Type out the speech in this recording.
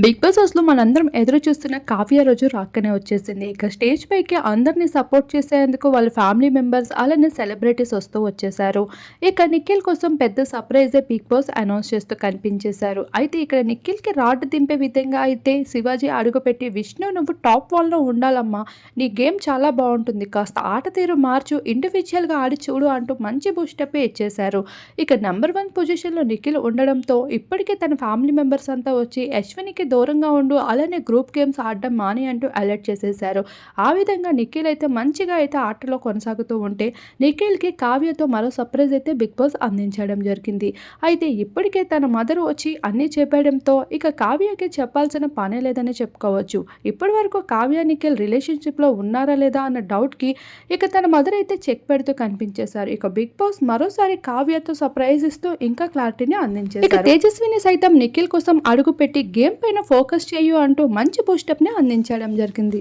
Big boss హౌస్‌లో మనందరం ఎదురు చూస్తున్న కావ్య రోజు రాకనే వచ్చేసింది. ఇక స్టేజ్ పైకి అందరిని సపోర్ట్ చేసేందుకు వాళ్ళ ఫ్యామిలీ మెంబర్స్ అలానే సెలబ్రిటీస్ వస్తూ వచ్చేసారు. ఇక నిఖిల్ కోసం పెద్ద సర్ప్రైజే బిగ్ బాస్ అనౌన్స్ చేస్తూ కనిపించేశారు. అయితే ఇక్కడ నిఖిల్‌కి రాడ్ దింపే విధంగా అయితే శివాజీ అడుగుపెట్టి "విష్ణు నువ్వు టాప్ 1లో ఉండాలమ్మా. నీ గేమ్ చాలా బావుంటుంది. కాస్త ఆట తీరు మార్చు. ఇండివిడ్యువల్‌గా ఆడి చూడు" అంటూ మంచి బూస్టప్పే ఇచ్చేశారు. ఇక నంబర్ 1 పొజిషన్‌లో నిఖిల్ ఉండడంతో ఇప్పటికే తన ఫ్యామిలీ మెంబర్స్ అంతా వచ్చి అశ్వినికి దూరంగా ఉండు, అలానే గ్రూప్ గేమ్స్ ఆడడం మాని అంటూ అలర్ట్ చేసేశారు. ఆ విధంగా నిఖిల్ అయితే మంచిగా అయితే ఆటలో కొనసాగుతూ ఉంటే నిఖిల్‌కి కావ్యతో మరో సర్ప్రైజ్ అయితే బిగ్ బాస్ అందించడం జరిగింది. అయితే ఇప్పటికే తన మదర్ వచ్చి అన్నీ చెప్పడంతో ఇక కావ్యకి చెప్పాల్సిన పనే లేదని చెప్పుకోవచ్చు. ఇప్పటి వరకు కావ్య నిఖిల్ రిలేషన్‌షిప్‌లో ఉన్నారా లేదా అన్న డౌట్‌కి ఇక తన మదర్ అయితే చెక్ పెడుతూ కనిపించేశారు. ఇక బిగ్ బాస్ మరోసారి కావ్యతో సర్ప్రైజ్ ఇస్తూ ఇంకా క్లారిటీని అందించేశారు. ఇక తేజస్విని సైతం నిఖిల్ కోసం అడుగుపెట్టి గేమ్ పైన ఫోకస్ చేయు అంటూ మంచి బూస్టప్‌ని అందించడం జరిగింది.